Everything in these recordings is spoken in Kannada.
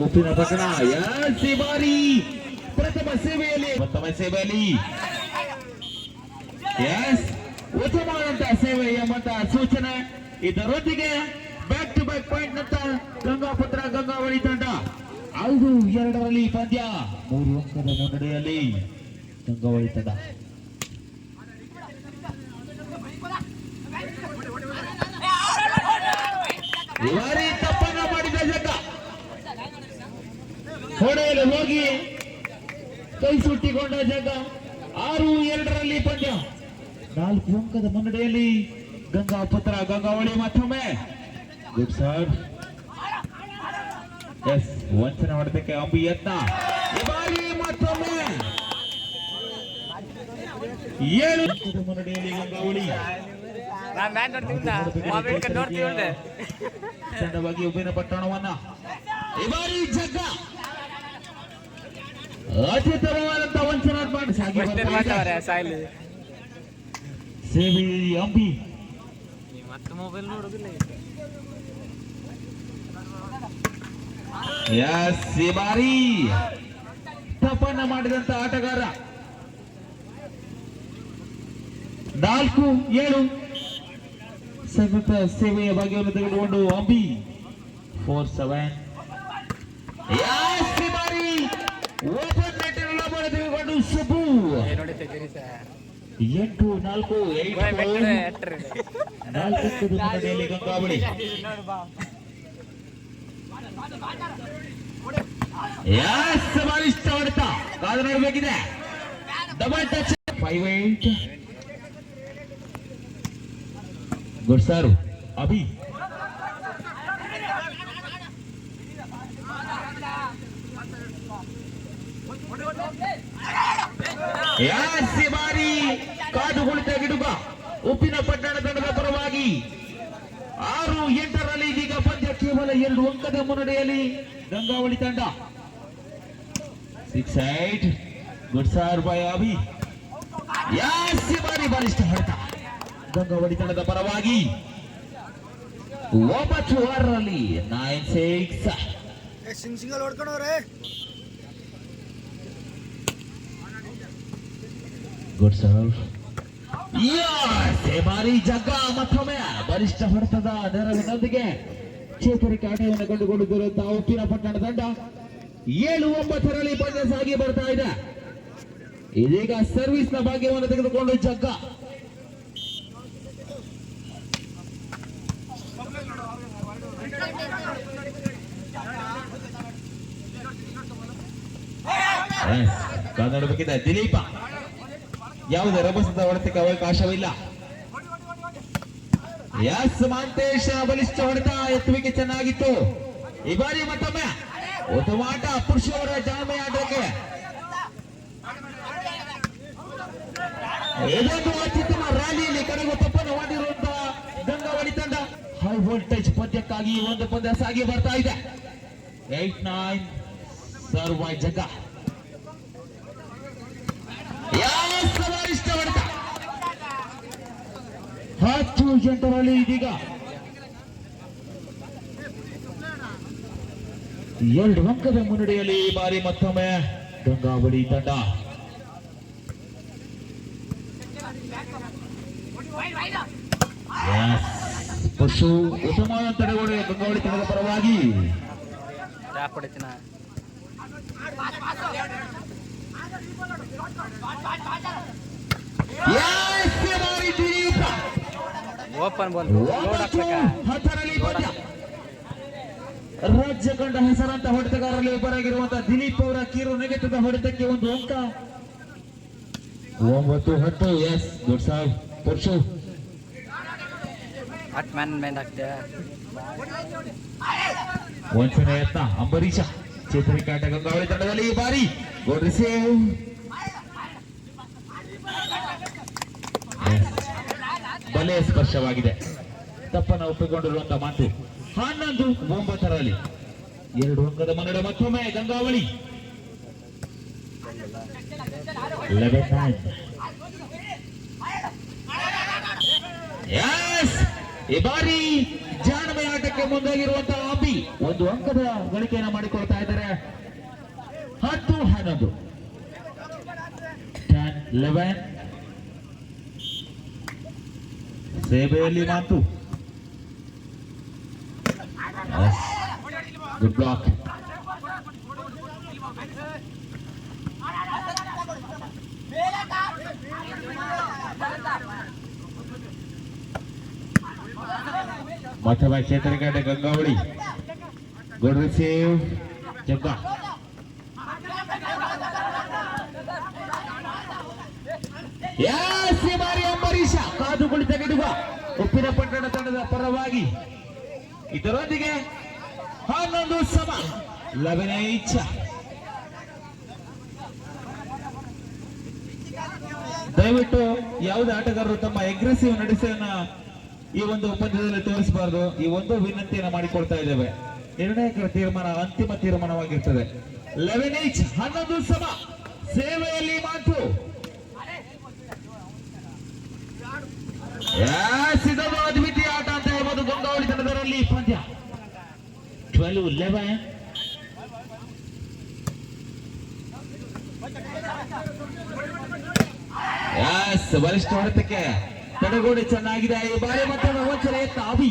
ಉಪ್ಪಿನ ಪಟ್ಟಣ ಎಸಿ ಬಾರಿ ಪ್ರಥಮ ಸೇವೆಯಲ್ಲಿ ಎಸ್ ಉತ್ತಮವಾದಂತಹ ಸೇವೆ ಎಂಬಂತಹ ಸೂಚನೆ. ಇದರೊಂದಿಗೆ ಬ್ಯಾಕ್ ಟು ಬ್ಯಾಕ್ ಪಾಯಿಂಟ್ ನಂತ ಗಂಗಾಪುತ್ರ ಗಂಗಾವಳಿ ತಂಡ 5-2 ಪಂದ್ಯ 3 ಅಂಕದ ಮುನ್ನಡೆಯಲ್ಲಿ ಗಂಗಾವಳಿ ತಂಡ. ಇವಾರಿ ತಪ್ಪನ್ನ ಮಾಡಿದ ಜಗ್ಗ ಹೊಡೆಯಲು ಹೋಗಿ ಕೈ ಸುಟ್ಟಿಕೊಂಡ ಜಗ್ಗ. 6-2 ಪಂದ್ಯ 4 ಅಂಕದ ಮುನ್ನಡೆಯಲ್ಲಿ ಗಂಗಾಪುತ್ರ ಗಂಗಾವಳಿ. ಮತ್ತೊಮ್ಮೆ ಗುಡ್ ಸರ್ವ್. ಎಸ್ ವಂಚನೆ ಹೊಡೆದಕ್ಕೆ ಅಂಬಿ ಯತ್ನ. ಈ ಬಾರಿ ಮತ್ತೊಮ್ಮೆ 7 ಅಂಕದ ಮುನ್ನಡೆಯಲ್ಲಿ ಗಂಗಾವಳಿ ತಂಡವಾಗಿ ಉಪ್ಪಿನ ಪಟ್ಟಣವನ್ನ ಈ ಬಾರಿ ಜಗ್ಗ ಅತ್ಯುತ್ತಮವಾದಂತಹ ವಂಚನಾತ್ಮಕ ಸೇವೆ ಅಂಬಿ. ಎಸ್ ಈ ಬಾರಿ ತಪ್ಪನ್ನ ಮಾಡಿದಂತ ಆಟಗಾರ 4-7 ಸತತ ಸೇವೆಯ ಭಾಗ್ಯವನ್ನು ತೆಗೆದುಕೊಂಡು ಅಂಬಿ 4-7. ಎಸ್ ಈ ಬಾರಿ ಓಪನ್ ನೆಟ್ ತೆಗೆದುಕೊಂಡು ಸುಬ್ಬು 8-4 ಮುನ್ನಡೆಯಲ್ಲಿ ಗಂಗಾವಳಿ. ಎಸ್ ಬಲಿಷ್ಠ ಹೊಡೆತ ಕಾದು ನೋಡಬೇಕಿದೆ. Double touch 5-8. Good serve Abhi. Yes ಈ ಬಾರಿ ಕಾದು ಕುಳಿತ ಗಿಡುಗ ಉಪ್ಪಿನ ಪಟ್ಟಣ ತಂಡದ ಪರವಾಗಿ 6-8 ಇದೀಗ ಪಂದ್ಯ ಕೇವಲ 2 ಅಂಕದ ಮುನ್ನಡೆಯಲ್ಲಿ ಗಂಗಾವಳಿ ತಂಡ. 6-8. Good serve by Abhi. Yes ಈ ಬಾರಿ ಬಲಿಷ್ಠ ಹೊಡೆತ ಗಂಗಾವಳಿ ತಂಡದ ಪರವಾಗಿ 9-6 9-6. ಸಿಂಗಲ್ ಹೊಡ್ಕೊಂಡವ್ರೆ. Good serve. ಬಾರಿ ಜಗ್ಗ ಮತ್ತೊಮ್ಮೆ ಬಲಿಷ್ಠ ಹೊಡೆತದ ನೆರವಿನೊಂದಿಗೆ ಚೇತರಿಕೆ ಆಟವನ್ನು ಕಂಡುಕೊಂಡಿರುವಂತಹ ಉಪ್ಪಿನ ಪಟ್ಟಣ ತಂಡ 7-9 ಪಂದ್ಯ ಸಾಗಿ ಬರ್ತಾ ಇದೆ. ಇದೀಗ ಸರ್ವಿಸ್ ನ ಭಾಗ್ಯವನ್ನು ತೆಗೆದುಕೊಂಡು ಜಗ್ಗ ಕಾದಾಡಬೇಕಿದೆ. ದಿಲೀಪ ಯಾವುದೇ ರಭಸದ ಹೊಡೆತಕ್ಕೆ ಅವಕಾಶವಿಲ್ಲ. ಎಸ್ ಮಾಂತೇಶ ಬಲಿಷ್ಠ ಹೊಡೆತ ಎತ್ತುವಿಕೆ ಚೆನ್ನಾಗಿತ್ತು. ಈ ಬಾರಿ ಮತ್ತೊಮ್ಮೆ ಉತ್ತಮ ಆಟ ಪುರುಷವರ ಜಾಣ್ಮೆ ಆಟಕ್ಕೆ ಇದೊಂದು ಅತ್ಯುತ್ತಮ ರ್ಯಾಲಿಯಲ್ಲಿ ಕಡೆಗೂ ತಪ್ಪನ್ನು ಮಾಡಿರುವಂತಹ ಗಂಗಾವಳಿ ತಂಡ ಹೈ ವೋಲ್ಟೇಜ್ ಪಂದ್ಯಕ್ಕಾಗಿ ಒಂದು ಪಂದ್ಯ ಸಾಗಿ ಬರ್ತಾ ಇದೆ. 8-9 ಸರ್ವ್ ಬೈ ಜಗ್ಗ. ಬಲಿಷ್ಠ ಹೊಡೆತ 10-8 ಇದೀಗ 2 ಅಂಕದ ಮುನ್ನಡೆಯಲ್ಲಿ ಈ ಬಾರಿ ಮತ್ತೊಮ್ಮೆ ಗಂಗಾವಳಿ ತಂಡ. ಪಶು ಉತ್ತಮ ತಡೆಗೋಡೆ ಗಂಗಾವಳಿ ತಂಡದ ಪರವಾಗಿ. ರಾಜ್ಯ ಕಂಡ ಹೆಸರಂತ ಹೊಡೆತಗಾರರಲ್ಲಿ ಒಬ್ಬರಾಗಿರುವಂತಹ ದಿಲೀಪ್ ಅವರ ಕಿರು ನೆಗೆತದ ಹೊಡೆತಕ್ಕೆ 1 ಅಂಕ. 9-10. Yes good serve Purushu. ವಂಚನೆ ಯತ್ನ ಅಂಬರೀಷ ಚೇತರಿಕೆ ಆಟ ಗಂಗಾವಳಿ ತಂಡದಲ್ಲಿ ಈ ಬಾರಿ ಗುಡ್ ರಿಸೀವ್. ಬಲೆ ಸ್ಪರ್ಶವಾಗಿದೆ. ತಪ್ಪನ್ನು ಒಪ್ಪಿಕೊಂಡಿರುವಂತಹ ಮಾತು. 11-9 2 ಅಂಕದ ಮುನ್ನಡೆ ಮತ್ತೊಮ್ಮೆ ಗಂಗಾವಳಿ. 11-9. ಎಸ್ ಈ ಬಾರಿ ಜಾಣಮಯ ಆಟಕ್ಕೆ ಮುಂದಾಗಿರುವಂತಹ ಅಂಬಿ ಒಂದು ಅಂಕದ ಗಳಿಕೆಯನ್ನು ಮಾಡಿಕೊಳ್ತಾ ಇದ್ದಾರೆ. 10-11 10-11 ಸೇವೆಯಲ್ಲಿ ಮಾತು. Good block. ಮತ್ತೊಬ್ಬ ಚೇತರಿಕಟ್ಟೆ ಗಂಗಾವಳಿ. ಗುಡ್ ರಿಸೀವ್ ಜಗ್ಗ. ಈ ಬಾರಿ ಅಂಬರೀಷ ಕಾದು ಕುಳಿತ ಗಿಡುಗ ಉಪ್ಪಿನ ಪಟ್ಟಣ ತಂಡದ ಪರವಾಗಿ. ಇದರೊಂದಿಗೆ 11 ಸಮ 11 ದಯವಿಟ್ಟು ಯಾವುದೇ ಆಟಗಾರರು ತಮ್ಮ ಅಗ್ರೆಸಿವ್ ನಡೆಸನ್ನ ಈ ಒಂದು ಪಂದ್ಯದಲ್ಲಿ ತೋರಿಸಬಾರದು. ಈ ಒಂದು ವಿನಂತಿಯನ್ನು ಮಾಡಿಕೊಳ್ತಾ ಇದ್ದೇವೆ. ನಿರ್ಣಾಯಕ ತೀರ್ಮಾನ ಅಂತಿಮ ತೀರ್ಮಾನವಾಗಿರ್ತದೆ. 11 11 ಸಮ ಸೇವೆಯಲ್ಲಿ ಮಾತು. ಇದೊಂದು ಅದ್ವಿತೀಯ ಆಟ ಅಂತ ಹೇಳ್ಬೋದು ಗಂಗಾವಳಿ ತಂಡದರಲ್ಲಿ ಪಂದ್ಯ. 12-11 ಬಲಿಷ್ಠ ಹೊಡೆತಕ್ಕೆ ತಡೆಗೋಡೆ ಚೆನ್ನಾಗಿದೆ. ಈ ಬಾರಿ ಮತ್ತೊಂದು ವಂಚನೆ ತಾವಿ.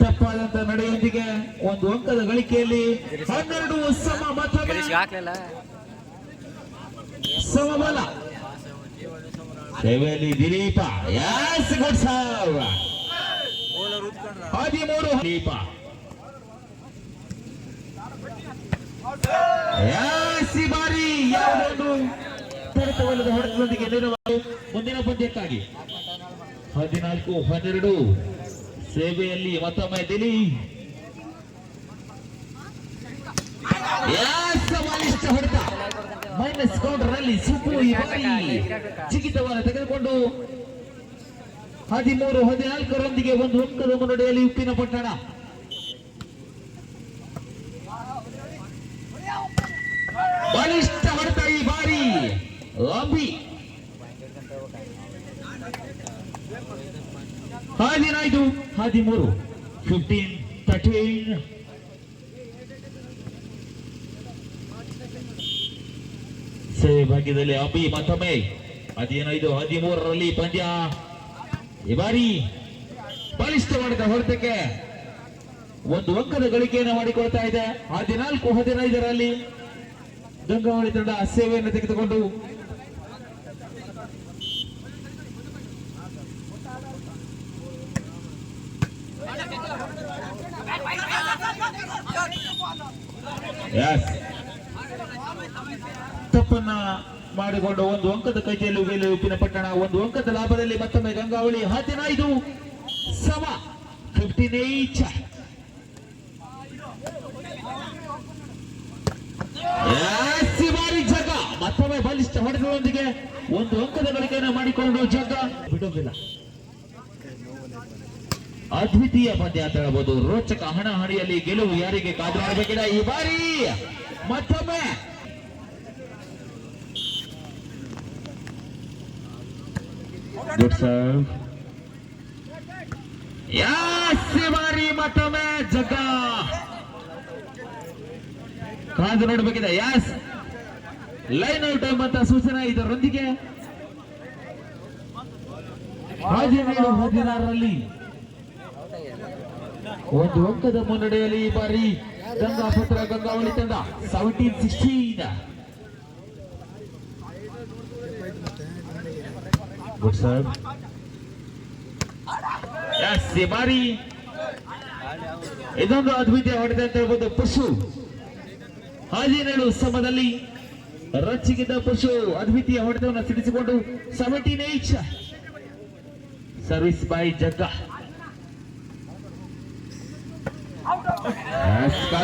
ತಪ್ಪಾದಂತ ನಡೆಯೊಂದಿಗೆ ಒಂದು ಅಂಕದ ಗಳಿಕೆಯಲ್ಲಿ 12 ಸಮ ಮತ್ತೊಮ್ಮೆ ಸಮಬಲ. ಸೇವೆಯಲ್ಲಿ ದಿಲೀಪ 13 ದಿಲೀಪ ಬಾರಿ ಯಾವುದೊಂದು ತಡೆತವಲ್ಲದ ಹೊಡೆತದೊಂದಿಗೆ ನೆರವು ಮುಂದಿನ ಪಂದ್ಯಕ್ಕಾಗಿ. 14-12 ಸೇವೆಯಲ್ಲಿ ಮತ್ತೊಮ್ಮೆ ದಿಲೀಪ್ ಬಲಿಷ್ಠ ಹೊಡೆತ. ಮೈನಸ್ ಕೌಂಟರ್ ನಲ್ಲಿ ಸುಪ್ಪು ಈ ಬಾರಿ ಜಿಗಿತವನ್ನು ತೆಗೆದುಕೊಂಡು 13-14 ಒಂದು ಅಂಕದ ಮುನ್ನಡೆಯಲ್ಲಿ ಉಪ್ಪಿನ ಪಟ್ಟಣ. ಬಲಿಷ್ಠ ಹೊಡೆತ ಈ ಬಾರಿ ಅಂಬಿ. 15-13 15-13 ಸೇವೆ ಭಾಗ್ಯದಲ್ಲಿ ಅಂಬಿ ಮತ್ತೊಮ್ಮೆ 15-13 ಪಂದ್ಯ. ಈ ಬಾರಿ ಬಲಿಷ್ಠ ಹೊಡೆದ ಹೊಡೆತಕ್ಕೆ ಒಂದು ಅಂಕದ ಗಳಿಕೆಯನ್ನು ಮಾಡಿಕೊಳ್ತಾ ಇದೆ. 14-15 ಗಂಗಾವಳಿ ತಂಡ ಸೇವೆಯನ್ನು ತೆಗೆದುಕೊಂಡು ತಪ್ಪನ್ನ ಮಾಡಿಕೊಂಡು ಒಂದು ಅಂಕದ ಕೈಯಲ್ಲಿ ಗೆಲ್ಲುವ ಉಪ್ಪಿನ ಪಟ್ಟಣ. ಒಂದು ಅಂಕದ ಲಾಭದಲ್ಲಿ ಮತ್ತೊಮ್ಮೆ ಗಂಗಾವಳಿ 15 ಸಮ 15 ಬಾರಿ ಜಗ್ಗ ಮತ್ತೊಮ್ಮೆ ಬಲಿಷ್ಠ ಹೊಡೆತದೊಂದಿಗೆ ಒಂದು ಅಂಕದ ಗಳಿಕೆಯನ್ನು ಮಾಡಿಕೊಂಡು ಜಗ್ಗ ಬಿಡೋದಿಲ್ಲ. ಅದ್ವಿತೀಯ ಪಂದ್ಯ ಅಂತ ಹೇಳ್ಬೋದು. ರೋಚಕ ಹಣಾಹಣಿಯಲ್ಲಿ ಗೆಲುವು ಯಾರಿಗೆ ಕಾದು ಮಾಡಬೇಕಿದೆ. ಈ ಬಾರಿ ಮತ್ತೊಮ್ಮೆ ಗುಡ್ ಸರ್ವ್. ಬಾರಿ ಮತ್ತೊಮ್ಮೆ ಜಗ್ಗ ಕಾದು ನೋಡಬೇಕಿದೆ. ಲೈನ್ ಔಟ್ ಎಂಬಂತ ಸೂಚನೆ. ಇದರೊಂದಿಗೆ 17-16 ಒಂದು ಅಂಕದ ಮುನ್ನಡೆಯಲ್ಲಿ ಈ ಬಾರಿ ಗಂಗಾಪುತ್ರ ಗಂಗಾವಳಿ ತಂಡ 17-16. Good serve. ಈ ಬಾರಿ ಇದೊಂದು ಅದ್ವಿತೀಯ ಹೊಡೆದ ಅಂತ ಹೇಳ್ಬೋದು. ಪಶು 17 ಸಮದಲ್ಲಿ ರಚ್ಚಿಗಿದ್ದ ಪಶು ಅದ್ವಿತೀಯ ಹೊಡೆತವನ್ನು ಸಿಡಿಸಿಕೊಂಡು 17-8 ಸರ್ವಿಸ್ ಬೈ ಜಗ್ಗ.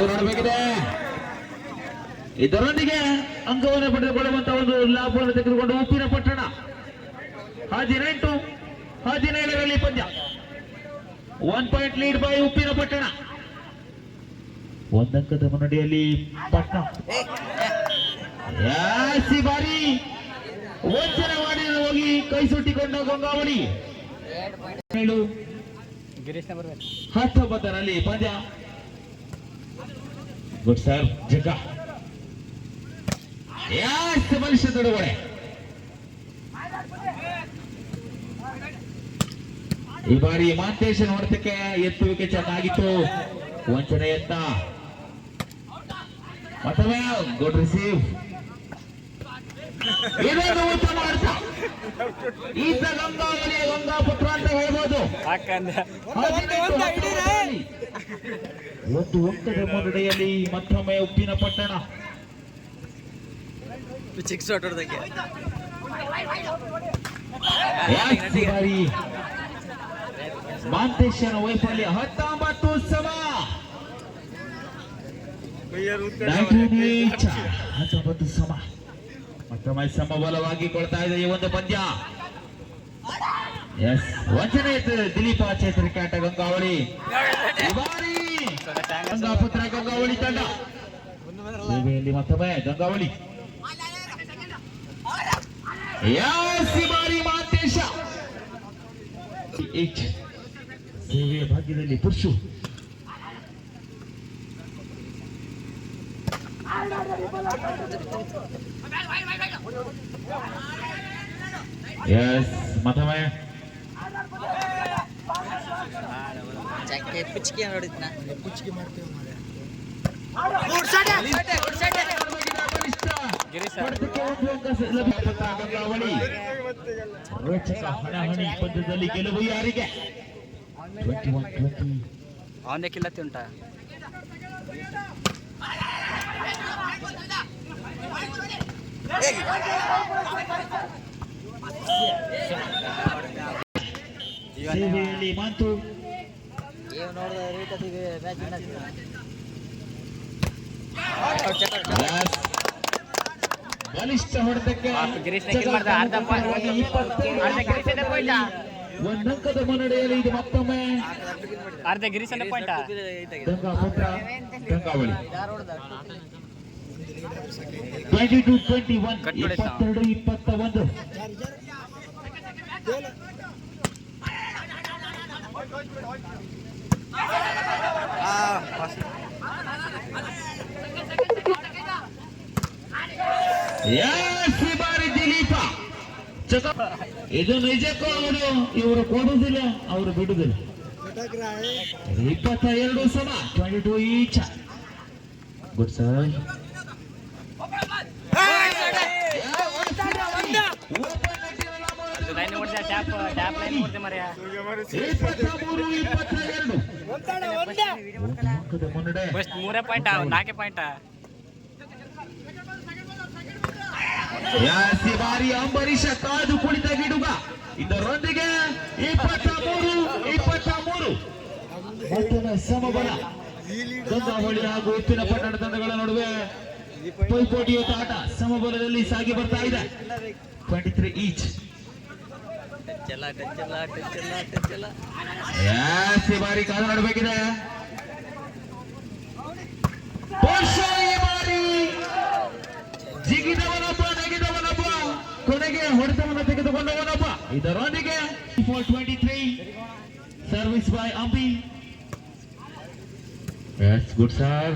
ನೋಡಬೇಕಿದೆ. ಇದರೊಂದಿಗೆ ಅಂಕವನ್ನು ಪಡೆದುಕೊಳ್ಳುವಂತಹ ಒಂದು ಲಾಭವನ್ನು ತೆಗೆದುಕೊಂಡು ಉಪ್ಪಿನ ಪಟ್ಟಣ 18-17 ಪಂದ್ಯ. 1 ಪಾಯಿಂಟ್ ಲೀಡ್ ಬೈ ಉಪ್ಪಿನ ಪಟ್ಟಣ. ಒಂದಂಕದ ಮುನ್ನಡೆಯಲ್ಲಿ ಪಟ್ನ. ಬಾರಿ ವಂಚನೆ ಮಾಡಿ ಹೋಗಿ ಕೈ ಸುಟ್ಟಿಕೊಂಡ ಗಂಗಾವಳಿ. 7 19ರಲ್ಲಿ ಪಂದ್ಯ. ಗುಡ್ ಸರ್ ಜಗ್ಗ ಬಲಿಷ್ಠ ತೊಡಗಡೆ. ಈ ಬಾರಿ ಮಾಂತೇಶನ ಹೊಡೆತಕ್ಕೆ ಎತ್ತುವಿಕೆ ಚೆನ್ನಾಗಿತ್ತು. ವಂಚನೆ ಯತ್ನ ಮತ್ತೊಮ್ಮೆ ಗುಡ್ ರಿಸೀವ್. ಇದೊಂದು ಉತ್ತಮ ಆಟ. ಈತ ಗಂಗಾವಳಿಯ ಗಂಗಾಪುತ್ರ ಅಂತ ಹೇಳ್ಬೋದು. 1 ಅಂಕದ ಮುನ್ನಡೆಯಲ್ಲಿ ಮತ್ತೊಮ್ಮೆ ಉಪ್ಪಿನ ಪಟ್ಟಣ. ಬಾರಿ ಮಾಂತೇಶನ ವೈಫಲ್ಯ. 19 ಸಮ 19 ಸಮ. ಮತ್ತೊಮ್ಮೆ ಸಮಬಲವಾಗಿ ಕೊಡ್ತಾ ಇದೆ ಈ ಒಂದು ಪಂದ್ಯ. ಎಸ್ ವಂಚನೆ ದಿಲೀಪ ಚೇತರಿಕೆ ಆಟ ಗಂಗಾವಳಿ. ಈ ಬಾರಿ ಗಂಗಾಪುತ್ರ ಗಂಗಾವಳಿ ತಂಡ ಸೇವೆಯಲ್ಲಿ ಮತ್ತೊಮ್ಮೆ ಗಂಗಾವಳಿ. ಎಸ್ ಈ ಬಾರಿ ಮಾಂತೇಶ ಸೇವೆಯ ಭಾಗ್ಯದಲ್ಲಿ ಪುರುಷು. ಎಸ್ ಮತ್ತೊಮ್ಮೆ ಪುಚ್ಚಿಗೆ ನೋಡಿದ್ನ ಪುಚ್ಚಿಗೆ ಮಾಡ್ತೇವೆ ಗಂಗಾವಳಿ. ರೋಚಕ ಹಣಾಹಣಿ ಪಂದ್ಯದಲ್ಲಿ ಗೆಲುವು ಯಾರಿಗೆ? 21-20. ಅವನೇ ಕಿಲ್ಲತ್ತಿ ಉಂಟಾ? ಸೇವೆಯಲ್ಲಿ ಮಾತು. ಬಲಿಷ್ಠ ಹೊಡೆತಕ್ಕೆ 1 ಅಂಕದ ಮುನ್ನಡೆಯಲ್ಲಿ ಇದು ಮತ್ತೊಮ್ಮೆ ಅರ್ಧ ಗಿರೀಶನ ಪಾಯಿಂಟ್. ಗಂಗಾಪುತ್ರ ಗಂಗಾವಳಿ 22-21. 22-21. ಈ ಬಾರಿ ದಿಲೀಪ ಇದು ನಿಜಕ್ಕೂ ಇವರು ಕೊಡುವುದಿಲ್ಲ, ಅವರು ಬಿಡುವುದಿಲ್ಲ. 22 ಸಮ 22 ಈಚ. Good sir. ಮೂರೇ ಪಾಯಿಂಟ್ 4 ಪಾಯಿಂಟ್. ಈ ಬಾರಿ ಅಂಬರೀಷ ಕಾದು ಕುಳಿತ ಗಿಡುಗ. ಇದರೊಂದಿಗೆ 23-23 ಮತ್ತೊಮ್ಮೆ ಸಮಬಲ. ಗಂಗಾವಳಿ ಹಾಗೂ ಉಪ್ಪಿನ ಪಟ್ಟಣ ತಂಡಗಳ ನಡುವೆ ಪೈಪೋಟಿಯುತ ಆಟ ಸಮಬಲದಲ್ಲಿ ಸಾಗಿ ಬರ್ತಾ ಇದೆ. 23 ಈಚ್. ಈ ಬಾರಿ ಕಾದು ನಡಬೇಕಿದೆ. ಈ ಬಾರಿ ಜಿಗಿದವನೊಬ್ಬ ನೆಗೆದವನೊಬ್ಬ, ಕೊನೆಗೆ ಹೊಡೆತವನ್ನು ತೆಗೆದುಕೊಂಡವನೊಬ್ಬ. ಇದರೊಂದಿಗೆ 23 service by Ambi. Yes good sir.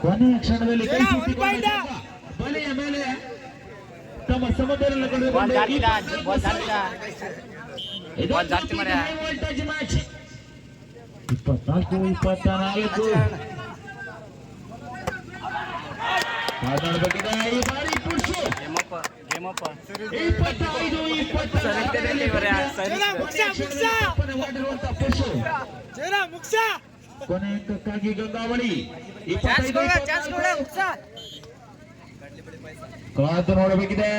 ಕೊನೆಯ ಕ್ಷಣದಲ್ಲಿ ಕೈ ಸುತ್ತಿಕೊಂಡ ಬಲೆಯ ಮೇಲೆ ತಮ್ಮ ಸಮತೋಲನ ಮ್ಯಾಚ್ 24-24 ಮಾತಾಡಬೇಕಿದೆ. ಈ ಬಾರಿ ಪುರುಷು 25-25 ಪುರುಷು. ಕೊನೆ ಅಂಕಕ್ಕಾಗಿ ಗಂಗಾವಳಿ 25 ಕಾದು ನೋಡಬೇಕಿದೆ.